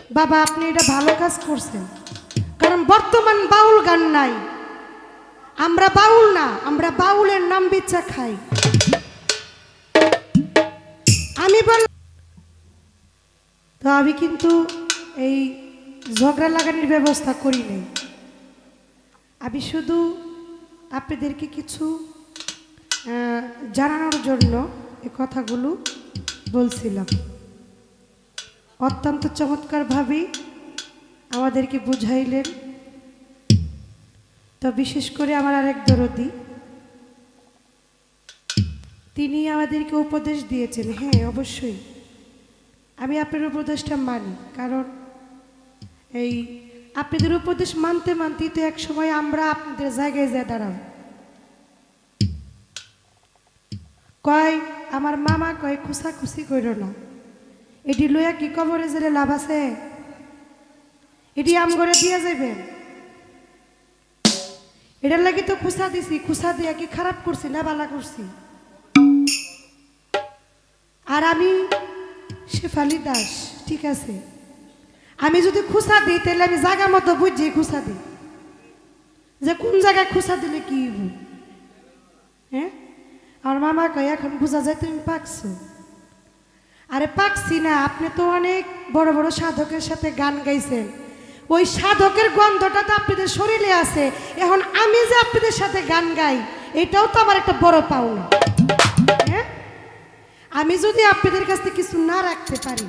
বাবা আপনি এটা ভালো কাজ করছেন, কারণ বর্তমান বাউল গান নাই। আমরা বাউল না, আমরা বাউলের নাম বেচা খাই। আমি বল তো আমি কিন্তু এই ঝগড়া লাগানোর ব্যবস্থা করি নাই। আমি শুধু আপনাদেরকে কিছু জানানোর জন্য এই কথাগুলো বলছিলাম। অত্যন্ত চমৎকারভাবে আমাদেরকে বুঝাইলেন। তো বিশেষ করে আমার আরেক দরদি, তিনি আমাদেরকে উপদেশ দিয়েছেন। হ্যাঁ অবশ্যই আমি আপনার উপদেশটা মানি, কারণ এই আপনাদের উপদেশ মানতে মানতেই তো এক সময় আমরা আপনাদের জায়গায় যা দাঁড়াবো। কয় আমার মামা কয় খুশাখুশি করো না, এটি লইয়া কি কবরে জেলে লাভ আছে? এটি আম করে দিয়ে যাবেন, এটার লাগি তো খুশা দিছি। খুশা দিয়া কি খারাপ করছি না বালা করছি? আর আমি শেফালি দাস, ঠিক আছে, আমি যদি খুশা দিই তাহলে আমি জায়গা মতো বুঝছি খুশা দিই, যে কোন জায়গায় খুশা দিলে কি হইব। হ্যাঁ আমার মামা কয় এখন বুঝা যায় তুমি পাকছো। আরে পাকছি না, আপনি তো অনেক বড় বড় সাধকের সাথে গান গাইছেন, ওই সাধকের গন্ধটা তো আপনাদের শরীরে আছে। এখন আমি যে আপনাদের সাথে গান গাই এটাও তো আমার একটা বড় পাওনা। হ্যাঁ আমি যদি আপনাদের কাছ থেকে কিছু না রাখতে পারি,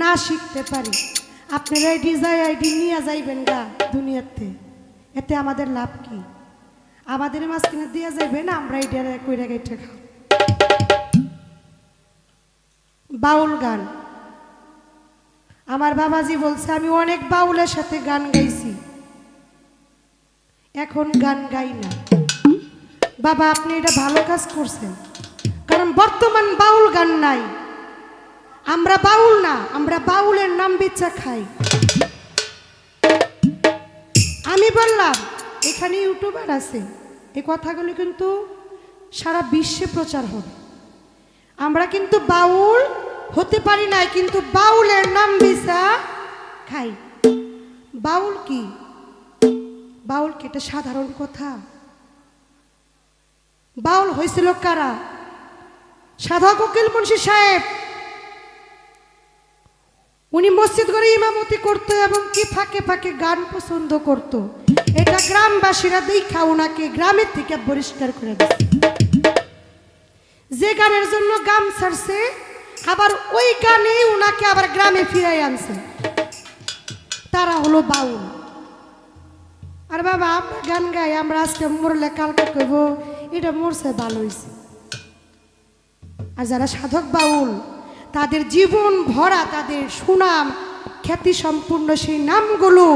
না শিখতে পারি, আপনারা আইডি নিয়ে যাইবেন গা দুনিয়াতে, এতে আমাদের লাভ কি? আমাদের মাঝখানে দিয়ে যাইবেন, আমরা এটা কইরা গাইটা খাও। বাউল গান আমার বাবাজি বলছে আমি অনেক বাউলের সাথে গান গাইছি, এখন গান গাই না। বাবা আপনি এটা ভালো কাজ করছেন, কারণ বর্তমান বাউল গান নাই। আমরা বাউল না, আমরা বাউলের নাম বেচা খাই। আমি বললাম এখানে ইউটিউবার আছে, এই কথাগুলো কিন্তু সারা বিশ্বে প্রচার হবে। আমরা কিন্তু বাউল হতে পারি নাই, কিন্তু বাউলের নাম বেচা খাই। বাউল কি? বাউল কি এটা সাধারণ কথা? বাউল হয়েছিল কারা? সাধক উকিল মুন্সি সাহেব, উনি মসজিদ ঘরে ইমামতি করত এবং কি ফাঁকে ফাঁকে গান পছন্দ করত। এটা গ্রামবাসীরা দেখা ওনাকে গ্রামের থেকে বহিষ্কার করে দিচ্ছে। যে গানের জন্য গান ছাড়ছে, আবার ওই গানে ওনাকে আবার গ্রামে ফিরাই আনছে। তারা হলো বাউল। আর বাবা আমরা গান গাই, আমরা আজকে মরলে কালকে কইব এটা মরছে ভালো হয়েছে। আর যারা সাধক বাউল তাদের জীবন ভরা, তাদের সুনাম খ্যাতি সম্পূর্ণ সেই নামগুলো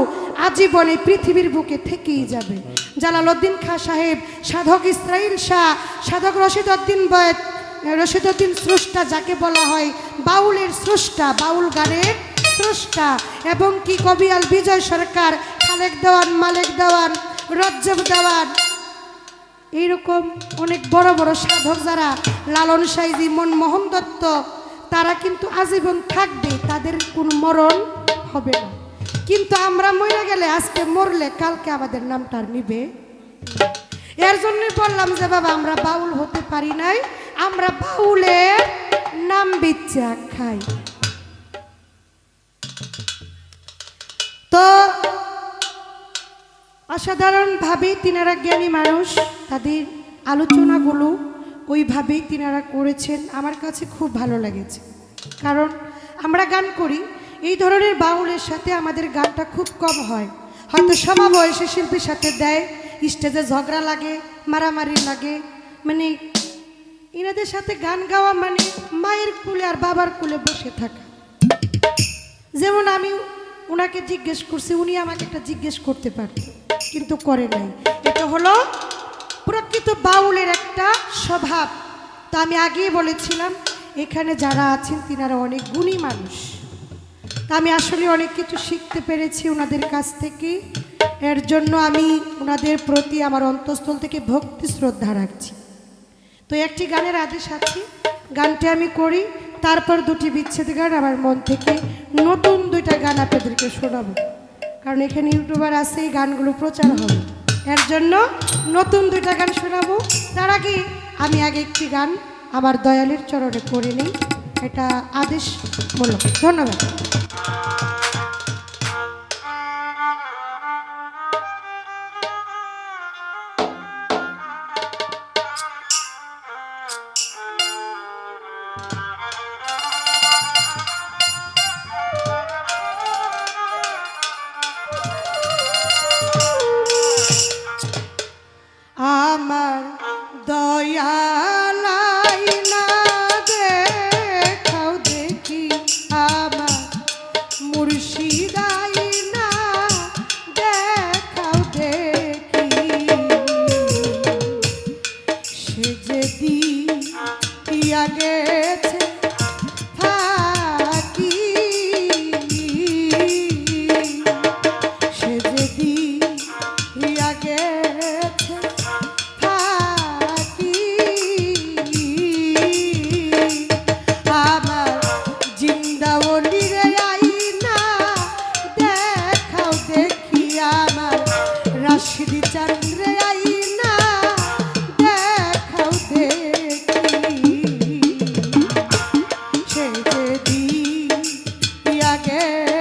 আজীবনে পৃথিবীর বুকে থেকেই যাবে। জালালউদ্দিন খাঁ সাহেব, সাধক ইসরাইল শাহ, সাধক রশিদউদ্দিন স্রষ্টা, যাকে বলা হয় বাউলের স্রষ্টা, বাউল গানের স্রষ্টা, এবং কি কবি আল বিজয় সরকার, খালেক দেওয়ান, মালেক দেওয়ান, রজ্জব দেওয়ান, এইরকম অনেক বড় বড় সাধক যারা, লালন সাইজি, মনমোহন দত্ত, তারা কিন্তু আজীবন থাকবে, তাদের কোনো মরণ হবে না। কিন্তু আমরা মরে গেলে, আজকে মরলে কালকে আমাদের নামটা নিবে। এর জন্য বললাম যে বাবা আমরা বাউল হতে পারি নাই, আমরা বাউলের নাম বেচা খাই। তো অসাধারণভাবে তিনারা জ্ঞানী মানুষ, তাদের আলোচনাগুলো ওইভাবেই তিনারা করেছেন। আমার কাছে খুব ভালো লেগেছে, কারণ আমরা গান করি, এই ধরনের বাউলের সাথে আমাদের গানটা খুব কম হয়। হয়তো সমবয়সী শিল্পীর সাথে দেয়, স্টেজে ঝগড়া লাগে, মারামারি লাগে, মানে এনাদের সাথে গান গাওয়া মানে মায়ের কুলে আর বাবার কুলে বসে থাকা। যেমন আমি ওনাকে জিজ্ঞেস করছি, উনি আমাকে একটা জিজ্ঞেস করতে পারত, কিন্তু করে নাই। এটা হলো প্রকৃত বাউলের একটা স্বভাব। তো আমি আগেই বলেছিলাম এখানে যারা আছেন তিনারা অনেক গুণী মানুষ। তা আমি আসলে অনেক কিছু শিখতে পেরেছি ওনাদের কাছ থেকে। এর জন্য আমি ওনাদের প্রতি আমার অন্তঃস্থল থেকে ভক্তি শ্রদ্ধা রাখছি। তো একটি গানের আদেশ আছে, গানটি আমি করি। তারপর দুটি বিচ্ছেদ গান আমার মন থেকে নতুন দুইটা গান আপনাদেরকে শোনাবো, কারণ এখানে ইউটিউবার আছে, এই গানগুলো প্রচার হবে, এর জন্য নতুন দুইটা গান শোনাবো। তার আগে আমি আগে একটি গান আমার দয়ালের চরণে করে নিই, এটা আদেশমূলক। ধন্যবাদ। আমার দয়ালাই না দেখাও দেখি, আমার মুর্শিদাই না দেখাও দেখি, সে যে দিয়া গেছে ফাঁকি, সে যে দিয়া গেছে ফাঁকি, আমার জিন্দাওয়ালির আইনা দেখাও দেখি, আমার রাশিদি চন্দ্রে আইনা দেখাও দেখি, সে যে দিয়া গেছে